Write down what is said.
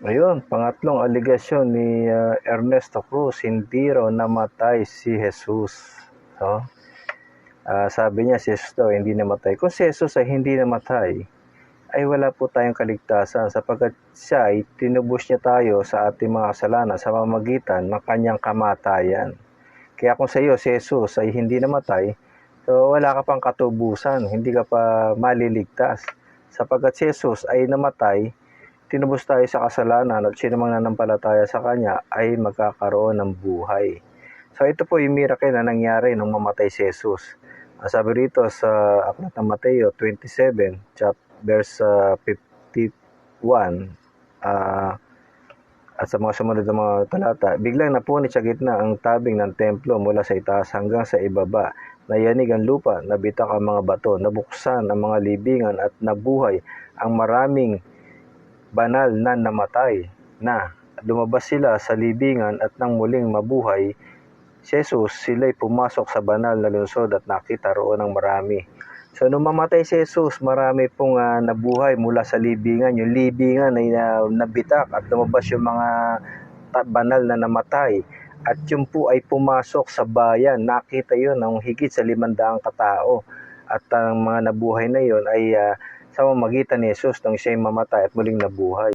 Ayun, pangatlong aligasyon ni Ernesto Cruz, hindi raw namatay si Jesus. So, sabi niya si Jesus daw hindi namatay. Kung si Jesus ay hindi namatay, ay wala po tayong kaligtasan sapagkat siya ay tinubos niya tayo sa ating mga kasalanan sa pamamagitan ng kanyang kamatayan. Kaya kung sa iyo si Jesus ay hindi namatay, so wala ka pang katubusan, hindi ka pa maliligtas. Sapagkat si Jesus ay namatay, tinubos tayo sa kasalanan at sino mang nanampalataya sa kanya ay magkakaroon ng buhay. So ito po yung miracle na nangyari nung mamatay si Jesus. Sabi rito sa Aklat ng Mateo 27, verse 51, at sa mga sumunod na mga talata, biglang napunit sa gitna ang tabing ng templo mula sa itaas hanggang sa ibaba. Nayanig ang lupa, nabitak ang mga bato, nabuksan ang mga libingan at nabuhay ang maraming banal na namatay na. Lumabas sila sa libingan at nang muling mabuhay si Jesus, sila'y pumasok sa banal na lungsod at nakita roon ng marami. So nung mamatay si Jesus, marami pong nabuhay mula sa libingan. Yung libingan ay nabitak at lumabas yung mga banal na namatay. At yun po ay pumasok sa bayan. Nakita yun ng higit sa 500 katao. At ang mga nabuhay na yun ay sa pamamagitan ni Jesus nang siya'y mamatay at muling nabuhay.